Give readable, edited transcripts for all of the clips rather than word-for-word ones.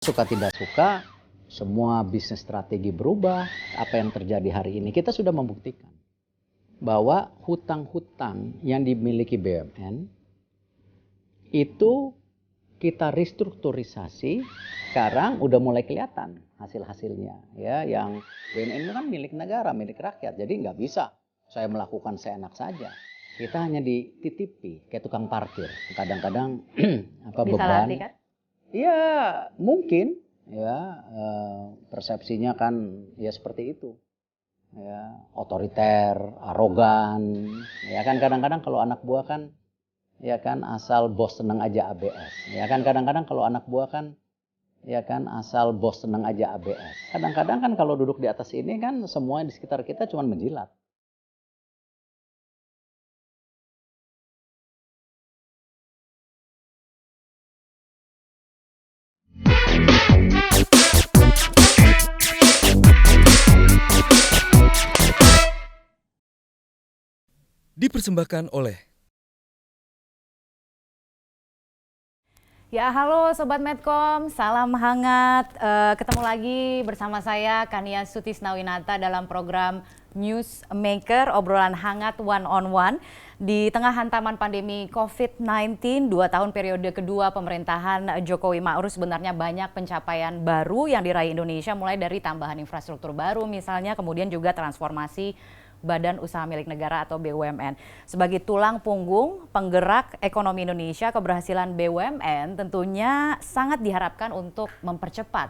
Suka tidak suka, semua bisnis strategi berubah. Apa yang terjadi hari ini, kita sudah membuktikan bahwa hutang-hutang yang dimiliki BUMN itu kita restrukturisasi. Sekarang udah mulai kelihatan hasil-hasilnya, ya. Yang BUMN itu kan milik negara, milik rakyat, jadi nggak bisa saya melakukan seenak saja. Kita hanya dititipi kayak tukang parkir. Kadang-kadang apa beban. Iya, mungkin ya, persepsinya kan ya seperti itu. Ya, otoriter, arogan. Ya kan kadang-kadang kalau anak buah kan ya kan asal bos seneng aja ABS. Ya kan kadang-kadang kalau anak buah kan ya kan asal bos seneng aja ABS. Kadang-kadang kan kalau duduk di atas ini kan semua di sekitar kita cuma menjilat. Dipersembahkan oleh Ya, halo Sobat Medcom, salam hangat. Ketemu lagi bersama saya Kania Sutisnawinata dalam program Newsmaker, obrolan hangat one on one. Di tengah hantaman pandemi COVID-19, 2 tahun periode kedua pemerintahan Jokowi Ma'ruf, sebenarnya banyak pencapaian baru yang diraih Indonesia, mulai dari tambahan infrastruktur baru misalnya, kemudian juga transformasi Badan Usaha Milik Negara atau BUMN. Sebagai tulang punggung penggerak ekonomi Indonesia, keberhasilan BUMN tentunya sangat diharapkan untuk mempercepat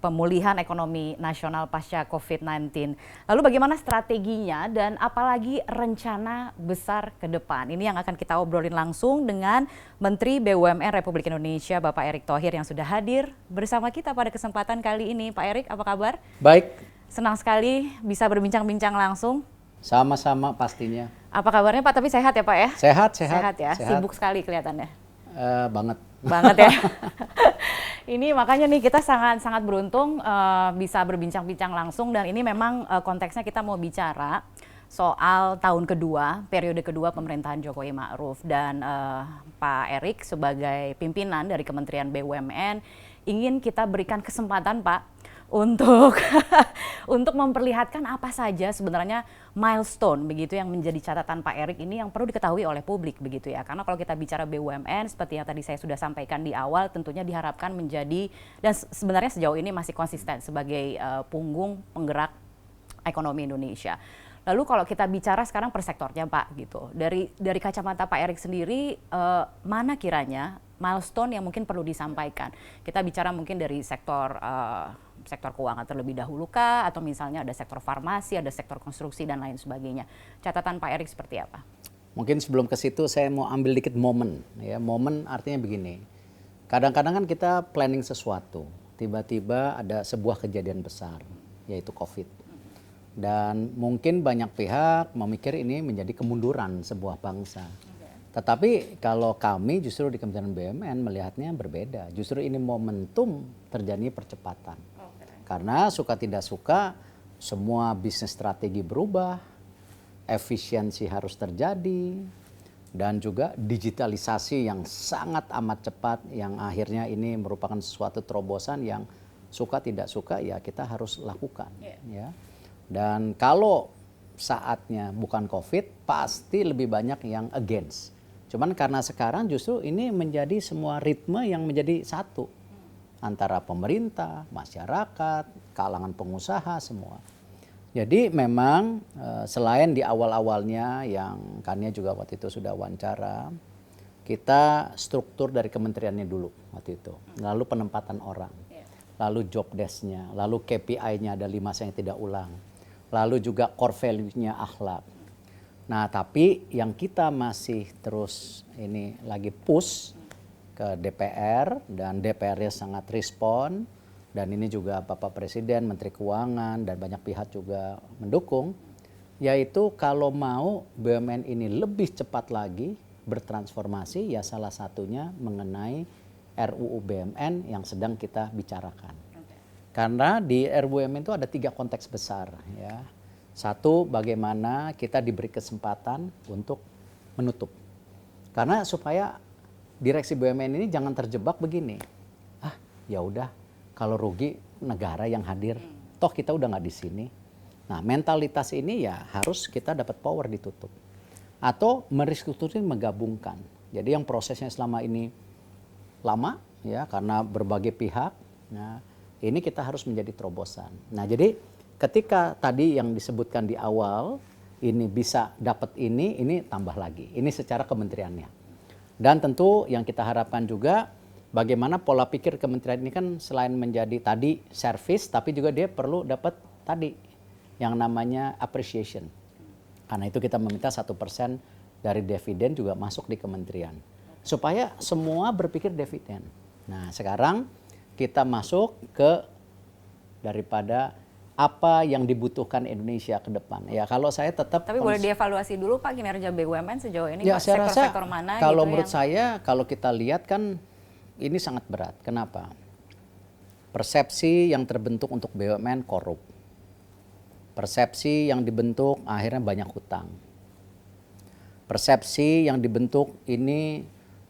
pemulihan ekonomi nasional pasca COVID-19. Lalu bagaimana strateginya dan apalagi rencana besar ke depan? Ini yang akan kita obrolin langsung dengan Menteri BUMN Republik Indonesia, Bapak Erick Thohir, yang sudah hadir bersama kita pada kesempatan kali ini. Pak Erick, apa kabar? Baik. Senang sekali bisa berbincang-bincang langsung. Sama-sama pastinya. Apa kabarnya Pak? Tapi sehat ya Pak ya? Sehat ya. Sehat. Sibuk sekali kelihatannya. Banget Ya. Ini makanya nih kita sangat beruntung bisa berbincang-bincang langsung, dan ini memang konteksnya kita mau bicara soal tahun kedua, periode kedua pemerintahan Jokowi Ma'ruf, dan Pak Erick sebagai pimpinan dari Kementerian BUMN ingin kita berikan kesempatan Pak untuk untuk memperlihatkan apa saja sebenarnya milestone begitu yang menjadi catatan Pak Erick ini yang perlu diketahui oleh publik begitu ya. Karena kalau kita bicara BUMN seperti yang tadi saya sudah sampaikan di awal, tentunya diharapkan menjadi, dan sebenarnya sejauh ini masih konsisten sebagai punggung penggerak ekonomi Indonesia. Lalu kalau kita bicara sekarang per sektornya Pak gitu, dari kacamata Pak Erick sendiri, mana kiranya milestone yang mungkin perlu disampaikan? Kita bicara mungkin dari sektor keuangan terlebih dahulu kah, atau misalnya ada sektor farmasi, ada sektor konstruksi dan lain sebagainya. Catatan Pak Erick seperti apa? Mungkin sebelum ke situ saya mau ambil dikit momen. Ya, momen artinya begini. Kadang-kadang kan kita planning sesuatu, tiba-tiba ada sebuah kejadian besar, yaitu COVID. Dan mungkin banyak pihak memikir ini menjadi kemunduran sebuah bangsa. Tetapi kalau kami justru di Kementerian BUMN melihatnya berbeda. Justru ini momentum terjadi percepatan. Karena suka tidak suka, semua bisnis strategi berubah, efisiensi harus terjadi, dan juga digitalisasi yang sangat amat cepat, yang akhirnya ini merupakan suatu terobosan yang suka tidak suka ya kita harus lakukan. Ya. Dan kalau saatnya bukan COVID, pasti lebih banyak yang against. Cuman karena sekarang justru ini menjadi semua ritme yang menjadi satu. Antara pemerintah, masyarakat, kalangan pengusaha, semua. Jadi memang selain di awal-awalnya yang Kania juga waktu itu sudah wawancara, kita struktur dari kementeriannya dulu waktu itu. Lalu penempatan orang, lalu job desk-nya, lalu KPI-nya ada 5 saya tidak ulang. Lalu juga core value-nya akhlak. Nah tapi yang kita masih terus ini lagi push ke DPR, dan DPR-nya sangat respon, dan ini juga Bapak Presiden, Menteri Keuangan, dan banyak pihak juga mendukung, yaitu kalau mau BUMN ini lebih cepat lagi bertransformasi, ya salah satunya mengenai RUU BUMN yang sedang kita bicarakan. Karena di RUU BUMN itu ada 3 konteks besar. Ya. Satu, bagaimana kita diberi kesempatan untuk menutup. Karena supaya direksi BUMN ini jangan terjebak begini. Ya udah, kalau rugi negara yang hadir, toh kita udah nggak di sini. Nah, mentalitas ini ya harus kita dapat power ditutup. Atau merestrukturin, menggabungkan. Jadi yang prosesnya selama ini lama ya karena berbagai pihak. Nah, ini kita harus menjadi terobosan. Nah, jadi ketika tadi yang disebutkan di awal ini bisa dapat ini tambah lagi. Ini secara kementeriannya. Dan tentu yang kita harapkan juga bagaimana pola pikir kementerian ini kan selain menjadi tadi service tapi juga dia perlu dapat tadi yang namanya appreciation. Karena itu kita meminta 1% dari dividen juga masuk di kementerian. Supaya semua berpikir dividen. Nah, sekarang kita masuk ke daripada apa yang dibutuhkan Indonesia ke depan. Ya, kalau saya tetap Tapi boleh dievaluasi dulu Pak kinerja BUMN sejauh ini ya, Pak, saya rasa sektor mana kalau gitu menurut yang... saya kalau kita lihat kan ini sangat berat. Kenapa? Persepsi yang terbentuk untuk BUMN korup. Persepsi yang dibentuk akhirnya banyak hutang. Persepsi yang dibentuk ini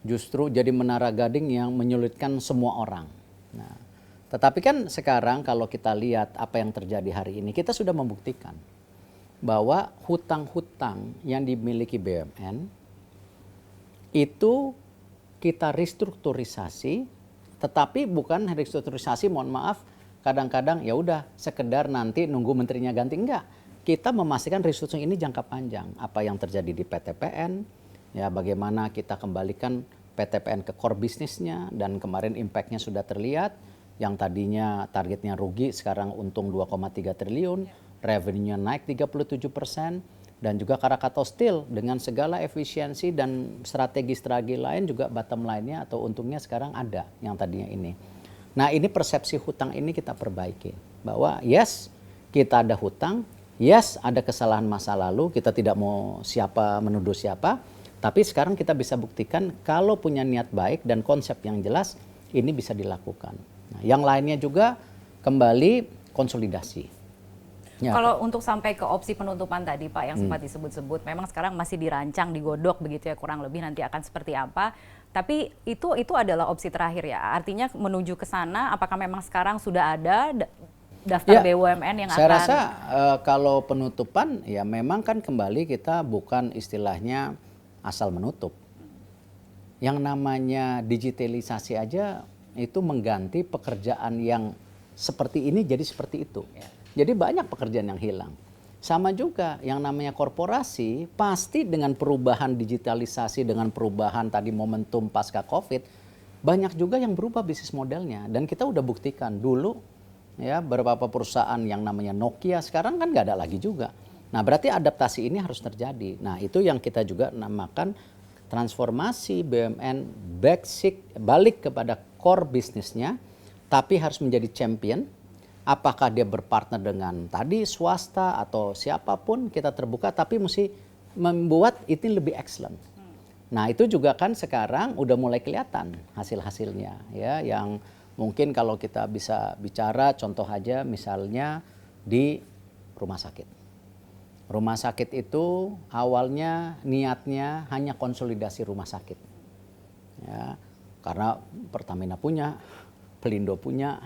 justru jadi menara gading yang menyulitkan semua orang. Nah, tetapi kan sekarang kalau kita lihat apa yang terjadi hari ini, kita sudah membuktikan bahwa hutang-hutang yang dimiliki BUMN itu kita restrukturisasi, tetapi bukan restrukturisasi, mohon maaf, kadang-kadang ya udah sekedar nanti nunggu menterinya ganti, enggak. Kita memastikan restrukturisasi ini jangka panjang. Apa yang terjadi di PTPN, ya bagaimana kita kembalikan PTPN ke core bisnisnya, dan kemarin impact-nya sudah terlihat. Yang tadinya targetnya rugi sekarang untung 2,3 triliun, revenue-nya naik 37%, dan juga Krakatau Steel dengan segala efisiensi dan strategi-strategi lain juga bottom line-nya atau untungnya sekarang ada yang tadinya ini. Nah, ini persepsi hutang ini kita perbaiki. Bahwa yes, kita ada hutang, yes, ada kesalahan masa lalu, kita tidak mau siapa menuduh siapa, tapi sekarang kita bisa buktikan kalau punya niat baik dan konsep yang jelas, ini bisa dilakukan. Nah, yang lainnya juga kembali konsolidasi. Ya. Kalau untuk sampai ke opsi penutupan tadi Pak yang sempat disebut-sebut, memang sekarang masih dirancang, digodok begitu ya, kurang lebih nanti akan seperti apa. Tapi itu adalah opsi terakhir ya. Artinya menuju ke sana, apakah memang sekarang sudah ada daftar BUMN yang saya akan... rasa kalau penutupan ya memang kan kembali kita bukan istilahnya asal menutup. Yang namanya digitalisasi aja itu mengganti pekerjaan yang seperti ini jadi seperti itu. Jadi banyak pekerjaan yang hilang. Sama juga yang namanya korporasi pasti dengan perubahan digitalisasi, dengan perubahan tadi momentum pasca COVID, banyak juga yang berubah bisnis modelnya. Dan kita udah buktikan dulu ya beberapa perusahaan yang namanya Nokia sekarang kan nggak ada lagi juga. Nah, berarti adaptasi ini harus terjadi. Nah, itu yang kita juga namakan transformasi BUMN balik kepada core bisnisnya, tapi harus menjadi champion. Apakah dia berpartner dengan tadi swasta atau siapapun, kita terbuka, tapi mesti membuat itu lebih excellent. Nah, itu juga kan sekarang udah mulai kelihatan hasil-hasilnya ya, yang mungkin kalau kita bisa bicara contoh aja misalnya di rumah sakit. Rumah sakit itu awalnya niatnya hanya konsolidasi rumah sakit. Ya, karena Pertamina punya, Pelindo punya,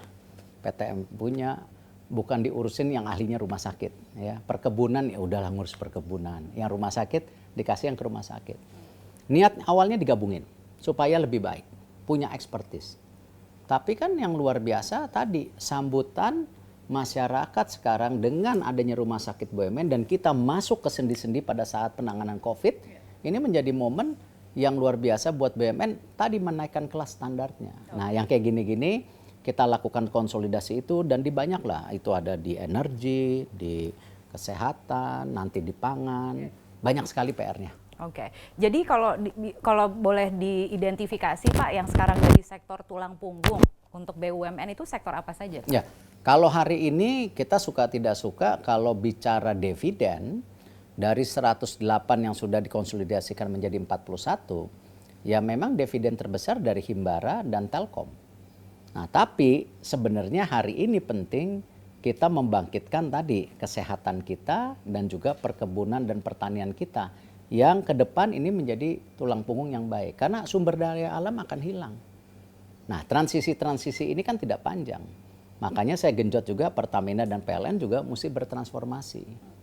PTM punya, bukan diurusin yang ahlinya rumah sakit. Ya, perkebunan ya udahlah ngurus perkebunan. Yang rumah sakit dikasih yang ke rumah sakit. Niat awalnya digabungin supaya lebih baik, punya expertise. Tapi kan yang luar biasa tadi sambutan masyarakat sekarang dengan adanya rumah sakit BUMN dan kita masuk ke sendi-sendi pada saat penanganan COVID, ini menjadi momen yang luar biasa buat BUMN tadi menaikkan kelas standarnya. Nah, yang kayak gini-gini kita lakukan konsolidasi itu dan di banyak lah, itu ada di energi, di kesehatan, nanti di pangan, banyak sekali PR-nya. Oke, jadi kalau boleh diidentifikasi Pak yang sekarang jadi sektor tulang punggung untuk BUMN itu sektor apa saja? Ya, kalau hari ini kita suka tidak suka kalau bicara dividen dari 108 yang sudah dikonsolidasikan menjadi 41, ya memang dividen terbesar dari Himbara dan Telkom. Nah, tapi sebenarnya hari ini penting kita membangkitkan tadi kesehatan kita dan juga perkebunan dan pertanian kita yang ke depan ini menjadi tulang punggung yang baik. Karena sumber daya alam akan hilang. Nah, transisi-transisi ini kan tidak panjang. Makanya saya genjot juga Pertamina dan PLN juga mesti bertransformasi.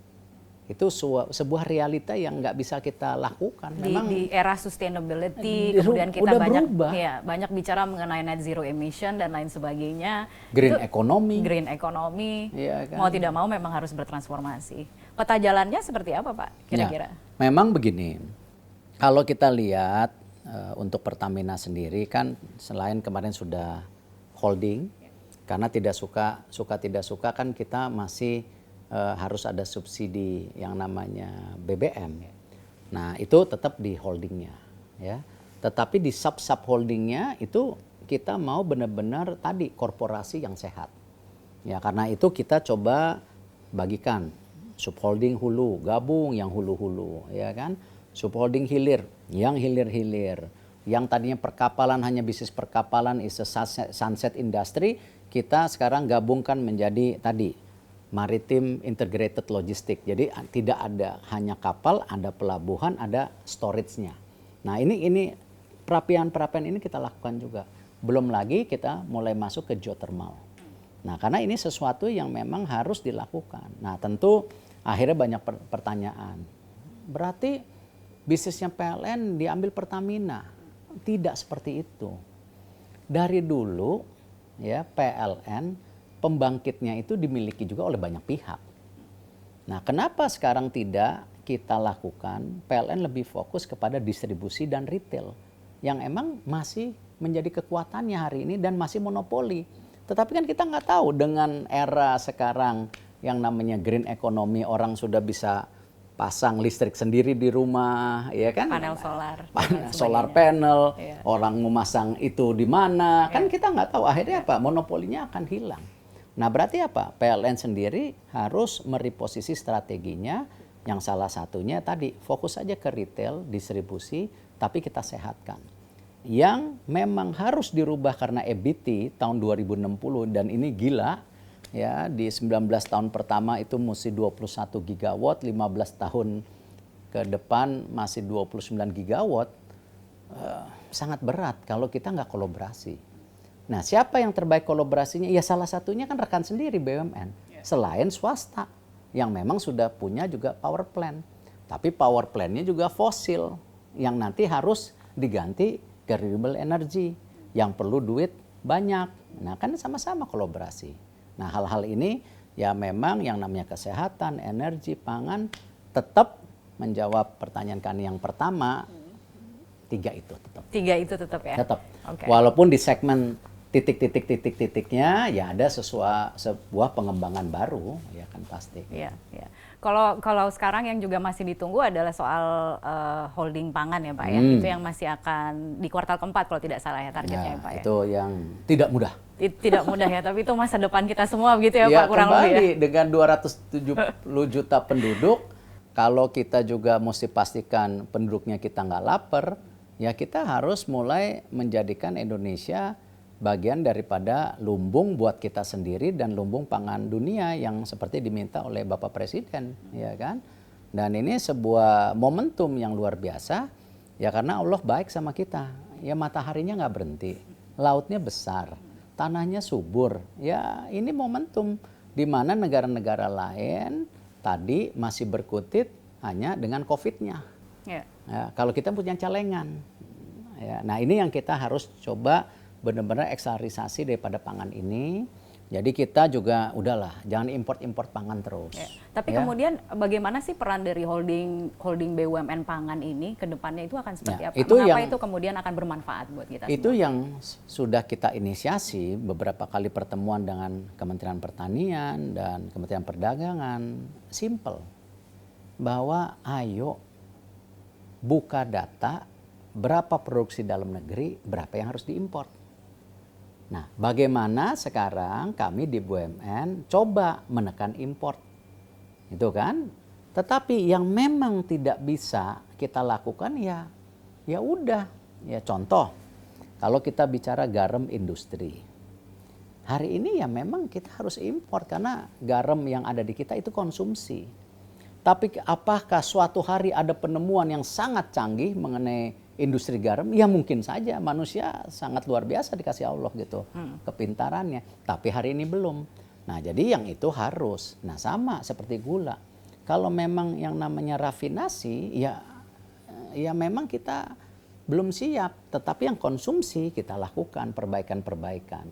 Itu sebuah realita yang nggak bisa kita lakukan. Memang di era sustainability, kemudian kita udah banyak berubah. banyak bicara mengenai net zero emission dan lain sebagainya. Green Itu economy. Iya kan? Iya kan? Mau tidak mau memang harus bertransformasi. Peta jalannya seperti apa, Pak? Kira-kira? Ya, memang begini, kalau kita lihat untuk Pertamina sendiri kan selain kemarin sudah holding, karena tidak suka tidak suka kan kita masih harus ada subsidi yang namanya BBM. Nah itu tetap di holdingnya, ya. Tetapi di sub holdingnya itu kita mau benar-benar tadi korporasi yang sehat. Ya karena itu kita coba bagikan subholding hulu, gabung yang hulu-hulu, ya kan? Subholding hilir, yang hilir-hilir. Yang tadinya perkapalan hanya bisnis perkapalan is a sunset industry, kita sekarang gabungkan menjadi tadi maritim integrated logistik. Jadi tidak ada hanya kapal, ada pelabuhan, ada storage-nya. Nah, ini perapian-perapian ini kita lakukan juga. Belum lagi kita mulai masuk ke geothermal. Nah, karena ini sesuatu yang memang harus dilakukan. Nah, tentu akhirnya banyak pertanyaan. Berarti bisnisnya PLN diambil Pertamina? Tidak seperti itu. Dari dulu ya PLN pembangkitnya itu dimiliki juga oleh banyak pihak. Nah, kenapa sekarang tidak kita lakukan? PLN lebih fokus kepada distribusi dan retail yang emang masih menjadi kekuatannya hari ini dan masih monopoli. Tetapi kan kita nggak tahu dengan era sekarang yang namanya green economy, orang sudah bisa pasang listrik sendiri di rumah, ya kan? Panel solar. Solar panel, Iya. orang memasang itu di mana, kan kita nggak tahu. Akhirnya apa? Monopolinya akan hilang. Nah berarti apa? PLN sendiri harus mereposisi strateginya yang salah satunya tadi fokus aja ke retail, distribusi, tapi kita sehatkan. Yang memang harus dirubah karena EBIT tahun 2060 dan ini gila ya di 19 tahun pertama itu mesti 21 gigawatt, 15 tahun ke depan masih 29 gigawatt. Sangat berat kalau kita nggak kolaborasi. Nah, siapa yang terbaik kolaborasinya? Ya salah satunya kan rekan sendiri BUMN. Selain swasta yang memang sudah punya juga power plant. Tapi power plant-nya juga fosil yang nanti harus diganti ke renewable energy yang perlu duit banyak. Nah, kan sama-sama kolaborasi. Nah, hal-hal ini ya memang yang namanya kesehatan, energi, pangan tetap menjawab pertanyaan kami yang pertama. Tiga itu tetap ya? Tetap. Okay. Walaupun di segmen titiknya ya ada sebuah pengembangan baru ya kan pasti. Iya, iya. Kalau sekarang yang juga masih ditunggu adalah soal holding pangan ya Pak ya. Itu yang masih akan di kuartal keempat kalau tidak salah ya targetnya ya Pak ya. Itu yang tidak mudah. Tidak mudah ya, tapi itu masa depan kita semua begitu ya, Ya Pak kurang lebih ya. dengan 270 juta penduduk, kalau kita juga mesti pastikan penduduknya kita nggak lapar, ya kita harus mulai menjadikan Indonesia bagian daripada lumbung buat kita sendiri dan lumbung pangan dunia yang seperti diminta oleh Bapak Presiden, ya kan? Dan ini sebuah momentum yang luar biasa, ya karena Allah baik sama kita. Ya mataharinya nggak berhenti, lautnya besar, tanahnya subur. Ya ini momentum di mana negara-negara lain tadi masih berkutit hanya dengan COVID-nya. Ya, kalau kita punya celengan. Ya, nah ini yang kita harus coba benar-benar eksternalisasi daripada pangan ini. Jadi kita juga udahlah jangan import pangan terus. Ya. Tapi kemudian bagaimana sih peran dari holding BUMN pangan ini ke depannya itu akan seperti apa? Mengapa itu kemudian akan bermanfaat buat kita Itu semua? yang sudah kita inisiasi beberapa kali pertemuan dengan Kementerian Pertanian dan Kementerian Perdagangan. Simple. Bahwa ayo buka data berapa produksi dalam negeri, berapa yang harus diimpor. Nah, bagaimana sekarang kami di BUMN coba menekan impor, itu kan? Tetapi yang memang tidak bisa kita lakukan ya udah. Ya contoh, kalau kita bicara garam industri, hari ini ya memang kita harus impor karena garam yang ada di kita itu konsumsi. Tapi apakah suatu hari ada penemuan yang sangat canggih mengenai industri garam, ya mungkin saja manusia sangat luar biasa dikasih Allah gitu, kepintarannya. Tapi hari ini belum. Nah jadi yang itu harus. Nah sama seperti gula. Kalau memang yang namanya rafinasi, ya memang kita belum siap. Tetapi yang konsumsi kita lakukan perbaikan-perbaikan.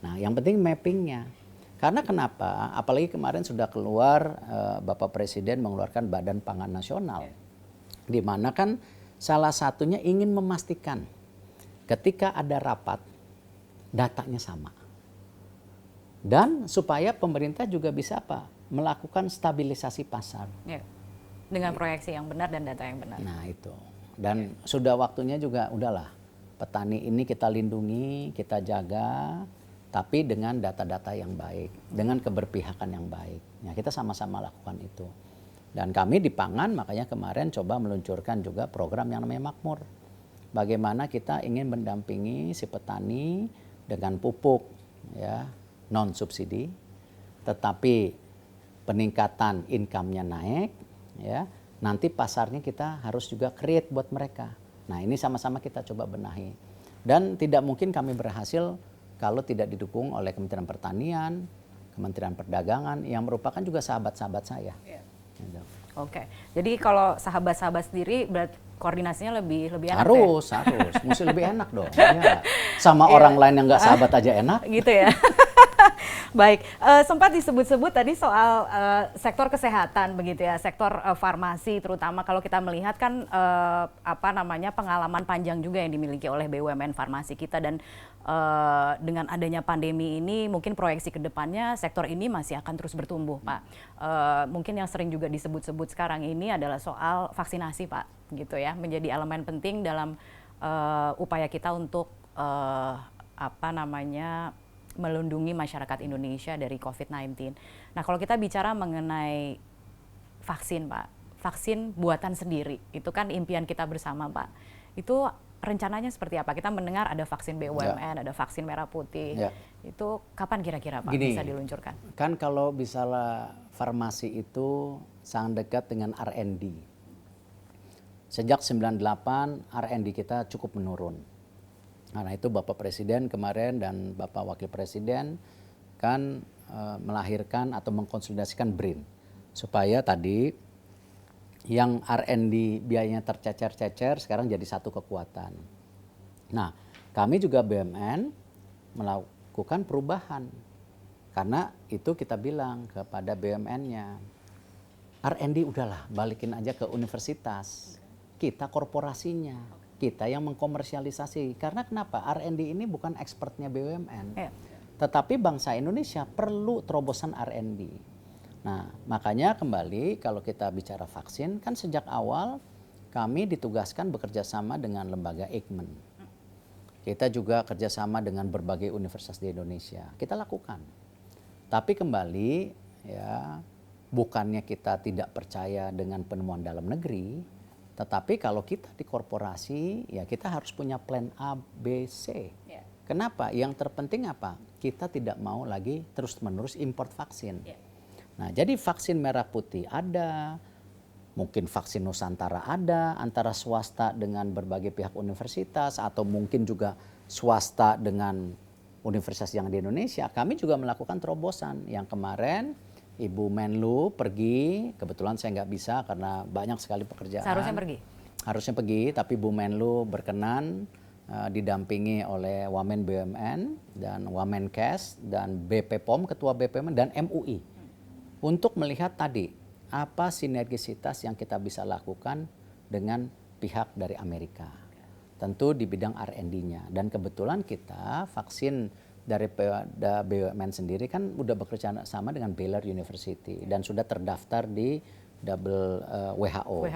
Nah yang penting mappingnya. Karena kenapa? Apalagi kemarin sudah keluar Bapak Presiden mengeluarkan Badan Pangan Nasional, di mana kan salah satunya ingin memastikan ketika ada rapat datanya sama, dan supaya pemerintah juga bisa melakukan stabilisasi pasar. Ya. Dengan proyeksi yang benar dan data yang benar. Nah itu, dan sudah waktunya juga udahlah petani ini kita lindungi, kita jaga. Tapi dengan data-data yang baik, dengan keberpihakan yang baik. Ya, kita sama-sama lakukan itu. Dan kami di Pangan makanya kemarin coba meluncurkan juga program yang namanya Makmur. Bagaimana kita ingin mendampingi si petani dengan pupuk ya, non subsidi, tetapi peningkatan income-nya naik, ya. Nanti pasarnya kita harus juga create buat mereka. Nah, ini sama-sama kita coba benahi. Dan tidak mungkin kami berhasil kalau tidak didukung oleh Kementerian Pertanian, Kementerian Perdagangan yang merupakan juga sahabat-sahabat saya. Yeah. Gitu. Oke, jadi kalau sahabat-sahabat sendiri berarti koordinasinya lebih enak harus, ya? Harus, mesti lebih enak dong. Ya. Sama orang lain yang nggak sahabat aja enak. Gitu ya. Baik, sempat disebut-sebut tadi soal sektor kesehatan begitu ya, sektor farmasi terutama kalau kita melihat kan pengalaman panjang juga yang dimiliki oleh BUMN farmasi kita, dan dengan adanya pandemi ini mungkin proyeksi ke depannya sektor ini masih akan terus bertumbuh, Pak. Mungkin yang sering juga disebut-sebut sekarang ini adalah soal vaksinasi, Pak, gitu ya, menjadi elemen penting dalam upaya kita untuk melindungi masyarakat Indonesia dari COVID-19. Nah, kalau kita bicara mengenai vaksin, Pak, vaksin buatan sendiri, itu kan impian kita bersama, Pak. Itu rencananya seperti apa? Kita mendengar ada vaksin BUMN, ada vaksin merah putih. Itu kapan kira-kira, Pak, bisa diluncurkan? Kan kalau misalnya farmasi itu sangat dekat dengan R&D. Sejak 98 R&D kita cukup menurun. Nah itu Bapak Presiden kemarin dan Bapak Wakil Presiden kan melahirkan atau mengkonsolidasikan BRIN. Supaya tadi yang R&D biayanya tercecer-cecer sekarang jadi satu kekuatan. Nah kami juga BUMN melakukan perubahan. Karena itu kita bilang kepada BUMN-nya, R&D udahlah balikin aja ke universitas. Kita korporasinya. Kita yang mengkomersialisasi. Karena kenapa? R&D ini bukan expertnya BUMN. Tetapi bangsa Indonesia perlu terobosan R&D. Nah, makanya kembali kalau kita bicara vaksin, kan sejak awal kami ditugaskan bekerja sama dengan lembaga Eijkman. Kita juga kerjasama dengan berbagai universitas di Indonesia. Kita lakukan. Tapi kembali, ya, bukannya kita tidak percaya dengan penemuan dalam negeri, tetapi kalau kita di korporasi, ya kita harus punya plan A, B, C. Kenapa? Yang terpenting apa? Kita tidak mau lagi terus-menerus import vaksin. Nah, jadi vaksin merah putih ada, mungkin vaksin Nusantara ada, antara swasta dengan berbagai pihak universitas, atau mungkin juga swasta dengan universitas yang di Indonesia. Kami juga melakukan terobosan. Yang kemarin Ibu Menlu pergi, kebetulan saya nggak bisa karena banyak sekali pekerjaan. Seharusnya pergi? Harusnya pergi, tapi Bu Menlu berkenan didampingi oleh Wamen BUMN dan Wamenkes dan BP POM, Ketua BP POM dan MUI. Untuk melihat tadi, apa sinergisitas yang kita bisa lakukan dengan pihak dari Amerika. Tentu di bidang R&D-nya. Dan kebetulan kita vaksin dari BUMN sendiri kan udah bekerja sama dengan Baylor University dan sudah terdaftar di WHO.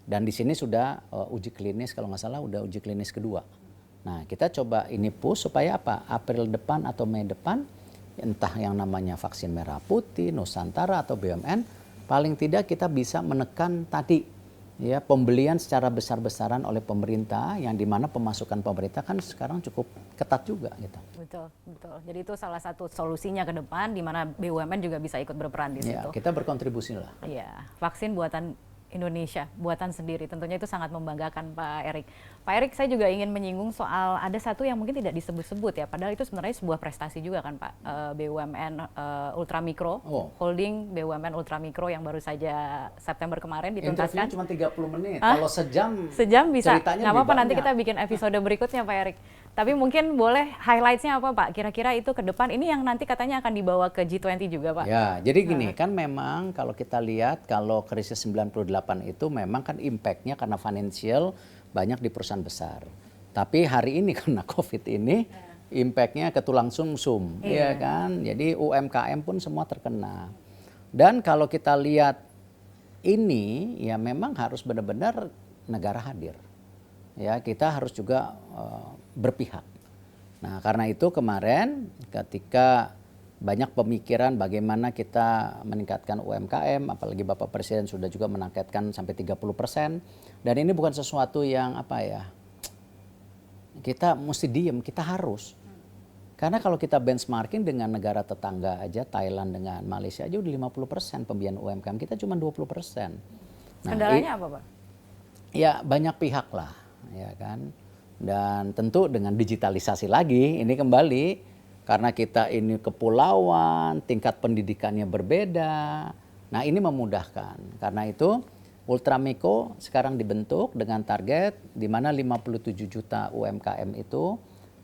Dan di sini sudah uji klinis, kalau nggak salah udah uji klinis kedua. Nah kita coba ini push supaya apa? April depan atau Mei depan, entah yang namanya vaksin merah putih, Nusantara atau BUMN, paling tidak kita bisa menekan tadi ya pembelian secara besar-besaran oleh pemerintah, yang dimana pemasukan pemerintah kan sekarang cukup ketat juga gitu. Betul, betul. Jadi itu salah satu solusinya ke depan, di mana BUMN juga bisa ikut berperan di situ. Ya, kita berkontribusi lah. Iya, vaksin buatan Indonesia, buatan sendiri. Tentunya itu sangat membanggakan Pak Erik. Pak Erik, saya juga ingin menyinggung soal ada satu yang mungkin tidak disebut-sebut ya, padahal itu sebenarnya sebuah prestasi juga kan Pak. BUMN Ultramikro, holding BUMN Ultramikro yang baru saja September kemarin dituntaskan. Interviewnya cuma 30 menit, kalau sejam bisa, ceritanya nggak apa-apa, nanti banyak. kita bikin episode berikutnya Pak Erik. Tapi mungkin boleh highlights-nya apa Pak? Kira-kira itu ke depan, ini yang nanti katanya akan dibawa ke G20 juga Pak? Ya, jadi gini, kan memang kalau kita lihat, kalau krisis 98 itu memang kan impact-nya karena financial banyak di perusahaan besar. Tapi hari ini karena COVID ini, impact-nya ke tulang sumsum, ya kan? Jadi UMKM pun semua terkena. Dan kalau kita lihat ini, ya memang harus benar-benar negara hadir. Ya, kita harus juga berpihak. Nah, karena itu kemarin ketika banyak pemikiran bagaimana kita meningkatkan UMKM, apalagi Bapak Presiden sudah juga menargetkan sampai 30%, dan ini bukan sesuatu yang apa ya, kita mesti diem, kita harus. Karena kalau kita benchmarking dengan negara tetangga aja, Thailand dengan Malaysia aja udah 50% pembiayaan UMKM, kita cuma 20%. Nah, kendalanya apa Pak? Ya banyak pihak lah, ya kan. Dan tentu dengan digitalisasi lagi, ini kembali karena kita ini kepulauan, tingkat pendidikannya berbeda. Nah ini memudahkan. Karena itu Ultramikro sekarang dibentuk dengan target di mana 57 juta UMKM itu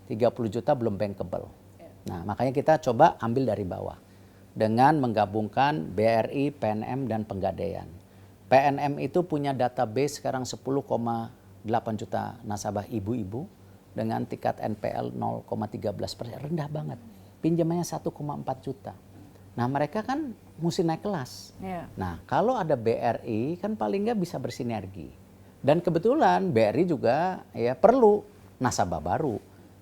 30 juta belum bankable. Nah makanya kita coba ambil dari bawah dengan menggabungkan BRI, PNM dan Pegadaian. PNM itu punya database sekarang 10,8 juta nasabah ibu-ibu dengan tingkat NPL 0,13%, rendah banget. Pinjamannya 1,4 juta. Nah mereka kan mesti naik kelas. Nah kalau ada BRI kan paling nggak bisa bersinergi. Dan kebetulan BRI juga ya perlu nasabah baru.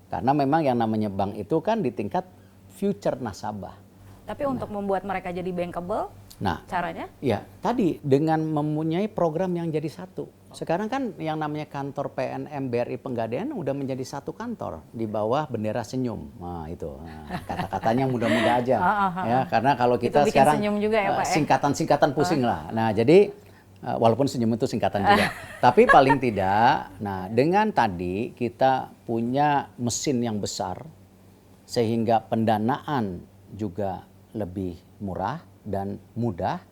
Karena memang yang namanya bank itu kan di tingkat future nasabah. Tapi untuk membuat mereka jadi bankable, caranya? Ya tadi dengan mempunyai program yang jadi satu. Sekarang kan yang namanya kantor PNM BRI Pegadaian udah menjadi satu kantor di bawah bendera senyum. Nah itu kata-katanya mudah-mudah aja. Ya karena kalau kita itu bikin sekarang senyum juga ya, Pak, singkatan-singkatan pusing lah. Nah jadi walaupun senyum itu singkatan juga. Tapi paling tidak, nah dengan tadi kita punya mesin yang besar sehingga pendanaan juga lebih murah dan mudah.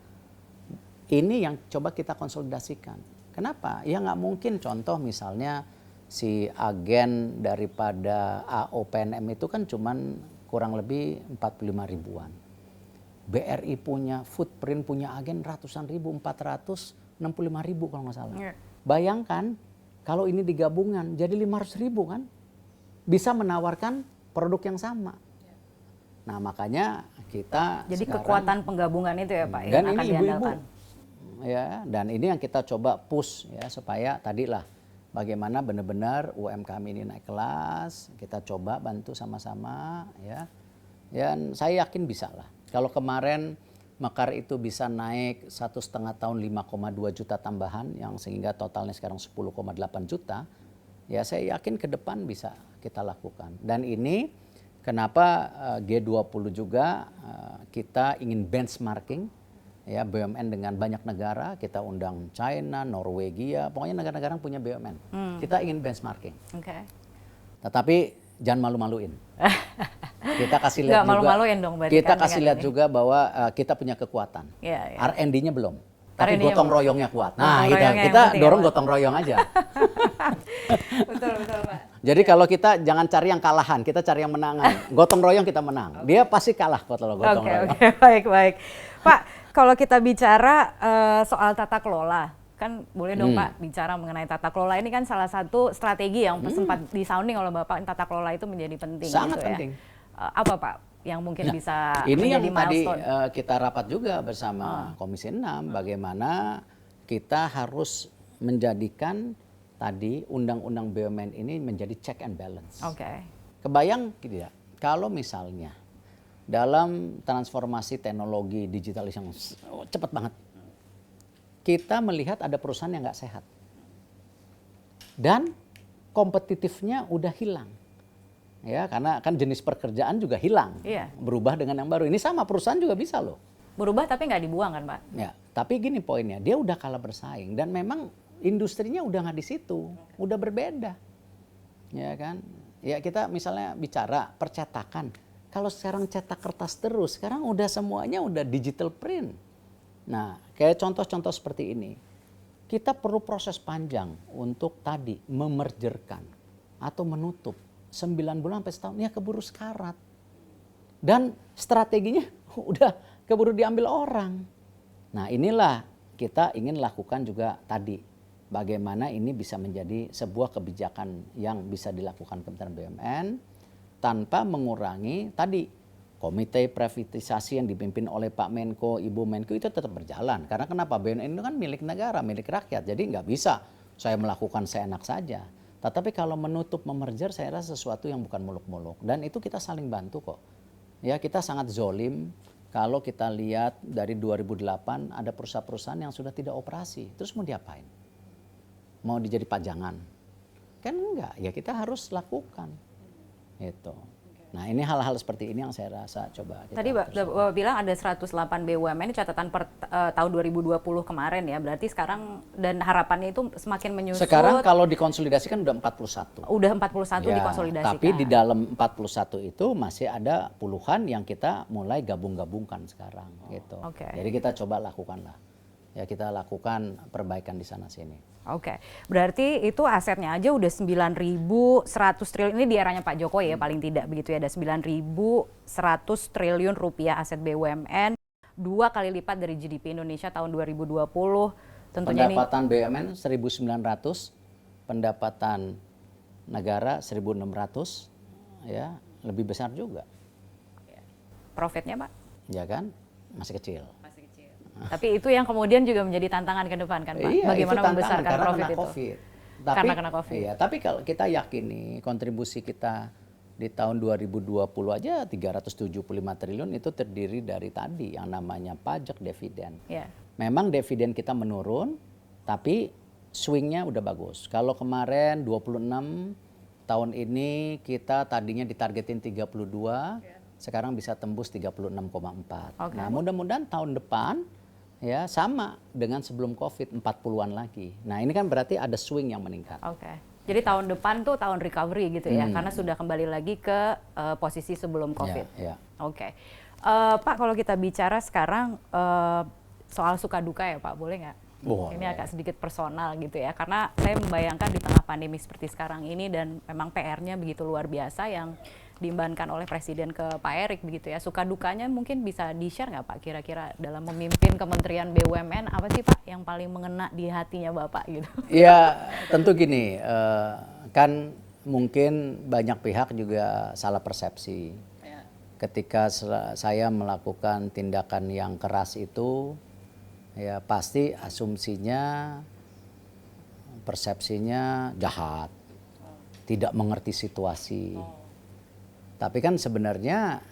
Ini yang coba kita konsolidasikan. Kenapa? Ya nggak mungkin contoh misalnya si agen daripada AO PNM itu kan cuman kurang lebih 45 ribuan. BRI punya footprint, punya agen ratusan ribu, 465 ribu kalau nggak salah. Bayangkan kalau ini digabungan jadi 500 ribu kan. Bisa menawarkan produk yang sama. Nah makanya kita jadi sekarang, kekuatan penggabungan itu ya Pak dan yang ini akan ibu-ibu diandalkan. Ya, dan ini yang kita coba push ya supaya tadilah bagaimana benar-benar UMKM ini naik kelas, kita coba bantu sama-sama ya. Dan saya yakin bisa lah. Kalau kemarin Mekar itu bisa naik 1,5 tahun 5,2 juta tambahan yang sehingga totalnya sekarang 10,8 juta, ya saya yakin ke depan bisa kita lakukan. Dan ini kenapa G20 juga kita ingin benchmarking ya BUMN dengan banyak negara, kita undang China, Norwegia, pokoknya negara-negara yang punya BUMN. Kita ingin benchmarking. Tetapi jangan malu-maluin. Kita kasih lihat juga. Malu-maluin dong berarti. Kita kasih lihat juga bahwa kita punya kekuatan. R&D-nya belum. Tapi gotong royongnya kuat. Nah, kita dorong gotong royong aja. Betul Pak. Jadi kalau kita jangan cari yang kalahan, kita cari yang menangan. Gotong royong kita menang. Dia pasti kalah kalau gotong royong. Baik. Pak, kalau kita bicara soal tata kelola, kan boleh dong Pak bicara mengenai tata kelola. Ini kan salah satu strategi yang sempat disounding oleh Bapak, tata kelola itu menjadi penting. Sangat gitu penting. Ya. Apa Pak yang mungkin bisa ini menjadi yang tadi milestone? kita rapat juga bersama Komisi 6, bagaimana kita harus menjadikan tadi undang-undang BUMN ini menjadi check and balance. Kebayang tidak kalau misalnya dalam transformasi teknologi digital yang cepat banget, kita melihat ada perusahaan yang nggak sehat dan kompetitifnya udah hilang, ya karena kan jenis pekerjaan juga hilang, berubah dengan yang baru. Ini sama perusahaan juga bisa loh. Berubah tapi nggak dibuang kan Pak? Ya, tapi gini poinnya, dia udah kalah bersaing dan memang industrinya udah nggak di situ, udah berbeda, ya kan? Ya kita misalnya bicara percetakan, kalau sekarang cetak kertas terus, sekarang udah semuanya udah digital print. Nah, kayak contoh-contoh seperti ini, kita perlu proses panjang untuk tadi memerjerkan atau menutup 9 bulan sampai setahun, ya keburu sekarat. Dan strateginya udah keburu diambil orang. Nah inilah kita ingin lakukan juga tadi. Bagaimana ini bisa menjadi sebuah kebijakan yang bisa dilakukan Kementerian BUMN tanpa mengurangi tadi komite privatisasi yang dipimpin oleh Pak Menko, Ibu Menko itu tetap berjalan. Karena kenapa? BUMN itu kan milik negara, milik rakyat. Jadi nggak bisa saya melakukan seenak saja. Tetapi kalau menutup, memerger saya rasa sesuatu yang bukan muluk-muluk. Dan itu kita saling bantu kok. Ya kita sangat zolim. Kalau kita lihat dari 2008 ada perusahaan-perusahaan yang sudah tidak operasi, terus mau diapain? Mau dijadi pajangan? Kan enggak, ya kita harus lakukan. Itu. Nah ini hal-hal seperti ini yang saya rasa coba kita Tadi Bapak bilang ada 108 BUMN, ini catatan per tahun 2020 kemarin ya, berarti sekarang dan harapannya itu semakin menyusut. Sekarang kalau dikonsolidasikan udah 41. Udah 41 Ya, dikonsolidasikan. tapi di dalam 41 itu masih ada puluhan yang kita mulai gabung-gabungkan sekarang gitu. Oke. Jadi kita coba lakukan lah. Ya kita lakukan perbaikan di sana sini. Oke, berarti itu asetnya aja udah 9.100 triliun, ini di eranya Pak Jokowi ya paling tidak begitu ya, ada 9.100 triliun rupiah aset BUMN, 2 kali lipat dari GDP Indonesia tahun 2020. Tentunya pendapatan BUMN 1.900, pendapatan negara 1.600, ya lebih besar juga. profitnya Pak? Ya kan, masih kecil. Tapi itu yang kemudian juga menjadi tantangan ke depan kan Pak? Iya, Bagaimana itu tantangan membesarkan karena profit kena itu? COVID. Tapi, Karena kena COVID. Iya, tapi kalau kita yakin nih kontribusi kita di tahun 2020 aja 375 triliun itu terdiri dari tadi yang namanya pajak dividen. Iya. Memang dividen kita menurun, tapi swingnya udah bagus. Kalau kemarin 26, tahun ini kita tadinya ditargetin 32, sekarang bisa tembus 36,4. Oke. Nah mudah-mudahan tahun depan ya sama dengan sebelum COVID 40-an lagi. Nah ini kan berarti ada swing yang meningkat. Oke. Jadi tahun depan tuh tahun recovery gitu ya, karena sudah kembali lagi ke posisi sebelum COVID. Ya. Oke. Pak, kalau kita bicara sekarang soal suka duka ya Pak, boleh nggak? Boleh. Ini agak sedikit personal gitu ya, karena saya membayangkan di tengah pandemi seperti sekarang ini dan memang PR-nya begitu luar biasa yang diembankan oleh Presiden ke Pak Erik begitu ya. Suka dukanya mungkin bisa di-share nggak Pak kira-kira dalam memimpin Kementerian BUMN, apa sih Pak yang paling mengena di hatinya Bapak gitu? Ya tentu gini, kan mungkin banyak pihak juga salah persepsi. Ketika saya melakukan tindakan yang keras itu, ya pasti asumsinya, persepsinya jahat, tidak mengerti situasi. Tapi kan sebenarnya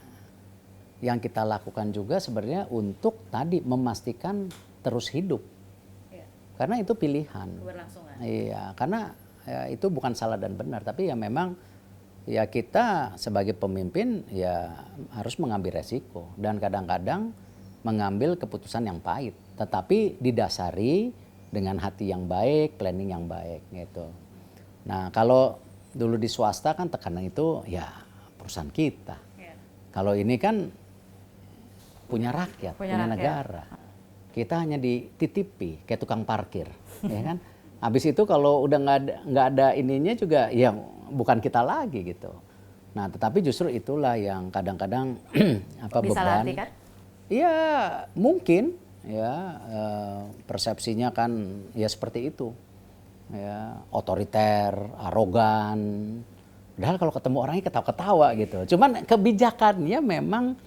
yang kita lakukan juga sebenarnya untuk tadi memastikan terus hidup. Karena itu pilihan. Keberlangsungan. Iya, karena ya, itu bukan salah dan benar, tapi ya memang ya kita sebagai pemimpin ya harus mengambil resiko dan kadang-kadang mengambil keputusan yang pahit, tetapi didasari dengan hati yang baik, planning yang baik gitu. Nah, kalau dulu di swasta kan tekanan itu ya perusahaan kita. Kalau ini kan punya rakyat, punya negara. Kita hanya dititipi kayak tukang parkir, ya kan? Habis itu kalau udah nggak ada ininya juga, ya bukan kita lagi gitu. Nah, tetapi justru itulah yang kadang-kadang apa beban. Disalahkan? Iya, mungkin ya persepsinya kan ya seperti itu, ya otoriter, arogan. Padahal kalau ketemu orangnya ketawa-ketawa gitu. Cuman kebijakannya memang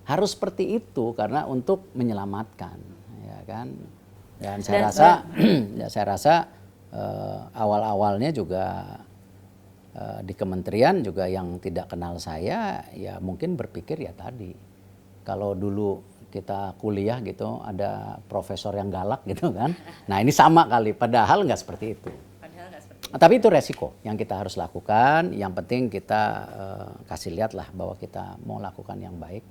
harus seperti itu karena untuk menyelamatkan, ya kan. Dan saya rasa awal-awalnya juga di kementerian juga yang tidak kenal saya ya mungkin berpikir ya tadi. Kalau dulu kita kuliah gitu ada profesor yang galak gitu kan. Nah ini sama kali, padahal nggak seperti itu. Tapi itu resiko yang kita harus lakukan. Yang penting kita kasih lihat lah bahwa kita mau lakukan yang baik.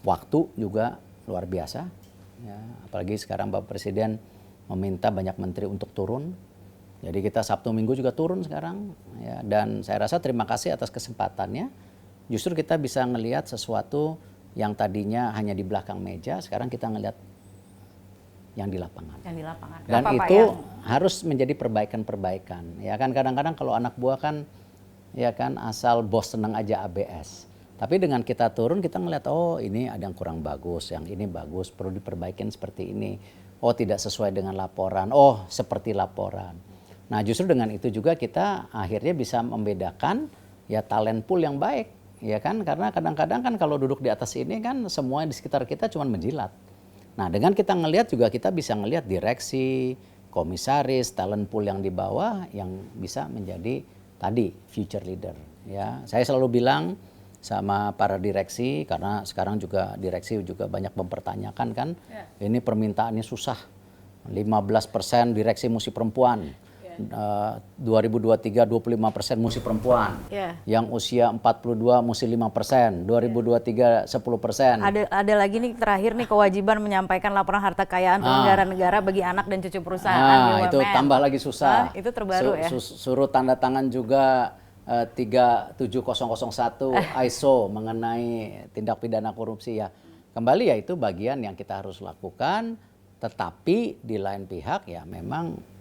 Waktu juga luar biasa. Ya, apalagi sekarang Bapak Presiden meminta banyak menteri untuk turun. Jadi kita Sabtu Minggu juga turun sekarang. Ya, dan saya rasa terima kasih atas kesempatannya. Justru kita bisa ngelihat sesuatu yang tadinya hanya di belakang meja, sekarang kita ngelihat yang di lapangan. Yang di lapangan. Dan Apa, Pak, itu yang harus menjadi perbaikan-perbaikan. Ya kan kadang-kadang kalau anak buah kan ya kan asal bos senang aja ABS. Tapi dengan kita turun kita ngeliat, oh ini ada yang kurang bagus, yang ini bagus, perlu diperbaikin seperti ini. Oh tidak sesuai dengan laporan, oh seperti laporan. Nah justru dengan itu juga kita akhirnya bisa membedakan ya talent pool yang baik. Ya kan karena kadang-kadang kan kalau duduk di atas ini kan semua di sekitar kita cuma menjilat. Nah dengan kita ngelihat juga kita bisa ngelihat direksi, komisaris, talent pool yang di bawah yang bisa menjadi tadi future leader. Ya, saya selalu bilang sama para direksi karena sekarang juga direksi juga banyak mempertanyakan kan, ini permintaannya susah. 15% direksi mesti perempuan. 2023 25% mesti perempuan. Yang usia 42 mesti 5%, 2023 10%. Ada lagi nih terakhir nih kewajiban menyampaikan laporan harta kekayaan penyelenggara negara bagi anak dan cucu perusahaan BUMN. Itu tambah lagi susah. Itu terbaru ya. Suruh tanda tangan juga 37001 ISO mengenai tindak pidana korupsi ya. Kembali ya itu bagian yang kita harus lakukan, tetapi di lain pihak ya memang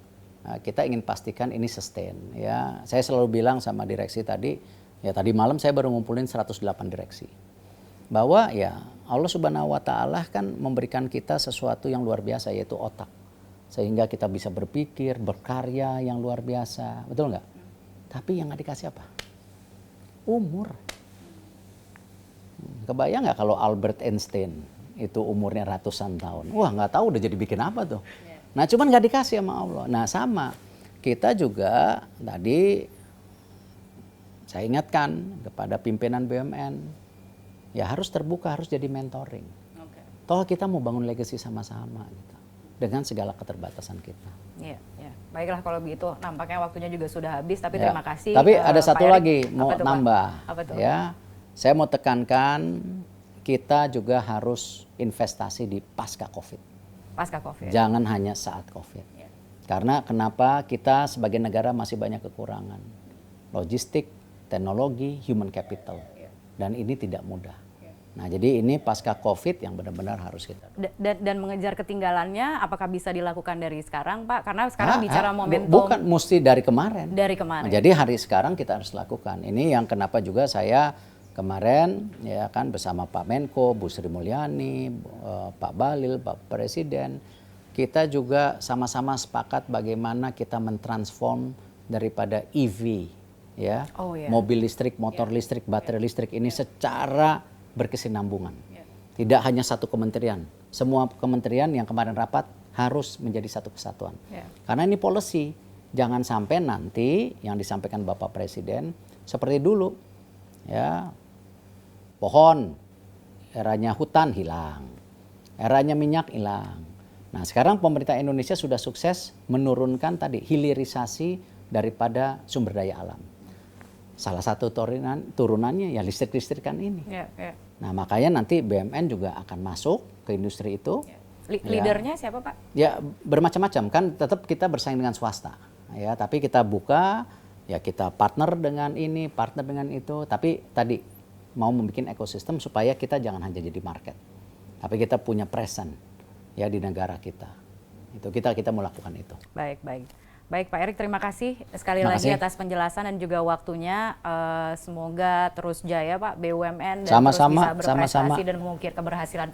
kita ingin pastikan ini sustain ya. Saya selalu bilang sama direksi tadi, ya tadi malam saya baru ngumpulin 108 direksi. Bahwa ya Allah Subhanahu wa taala kan memberikan kita sesuatu yang luar biasa yaitu otak. Sehingga kita bisa berpikir, berkarya yang luar biasa. Betul nggak? Tapi yang nggak dikasih apa? Umur. Kebayang nggak kalau Albert Einstein itu umurnya ratusan tahun? Wah nggak tahu udah jadi bikin apa tuh. Nah cuman nggak dikasih sama Allah. Nah sama kita juga tadi saya ingatkan kepada pimpinan BUMN ya harus terbuka, harus jadi mentoring. Toh kita mau bangun legacy sama-sama gitu, dengan segala keterbatasan kita. Iya, ya. Baiklah kalau begitu nampaknya waktunya juga sudah habis. Tapi terima kasih. Tapi ada satu Pak lagi Erick. mau nambah. Apa tuh? Ya, saya mau tekankan kita juga harus investasi di pasca COVID. Pasca COVID. Jangan hanya saat COVID. Karena kenapa kita sebagai negara masih banyak kekurangan. Logistik, teknologi, human capital. Dan ini tidak mudah. Nah jadi ini pasca COVID yang benar-benar harus kita. Dan mengejar ketinggalannya apakah bisa dilakukan dari sekarang Pak? Karena sekarang bicara momentum. Bukan, mesti dari kemarin. Dari kemarin. Nah, jadi hari sekarang kita harus lakukan. Ini yang kenapa juga saya kemarin ya kan bersama Pak Menko, Bu Sri Mulyani, Pak Bahlil, Pak Presiden, kita juga sama-sama sepakat bagaimana kita mentransform daripada EV ya, mobil listrik, motor listrik, baterai listrik ini secara berkesinambungan. Tidak hanya satu kementerian, semua kementerian yang kemarin rapat harus menjadi satu kesatuan. Karena ini policy, jangan sampai nanti yang disampaikan Bapak Presiden seperti dulu ya. Pohon, eranya hutan hilang, eranya minyak hilang. Nah sekarang pemerintah Indonesia sudah sukses menurunkan tadi hilirisasi daripada sumber daya alam. Salah satu turunannya ya listrik-listrikan ini. Nah makanya nanti BUMN juga akan masuk ke industri itu. Leadernya siapa Pak? Ya bermacam-macam kan tetap kita bersaing dengan swasta. Ya tapi kita buka, ya kita partner dengan ini, partner dengan itu. Tapi tadi mau membuat ekosistem supaya kita jangan hanya jadi market, tapi kita punya presence ya di negara kita. Itu kita mau lakukan itu. Baik Pak Erick, terima kasih sekali lagi atas penjelasan dan juga waktunya. Semoga terus jaya Pak BUMN dan terus bisa berprestasi dan mengukir keberhasilan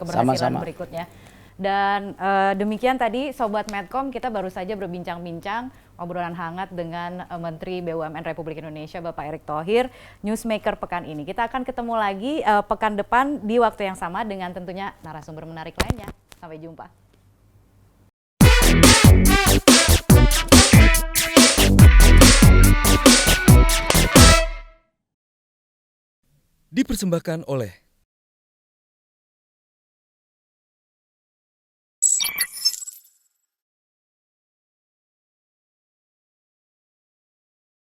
berikutnya. Dan demikian tadi Sobat Medcom, kita baru saja berbincang-bincang obrolan hangat dengan Menteri BUMN Republik Indonesia Bapak Erick Thohir, Newsmaker pekan ini. Kita akan ketemu lagi pekan depan di waktu yang sama dengan tentunya narasumber menarik lainnya. Sampai jumpa. Dipersembahkan oleh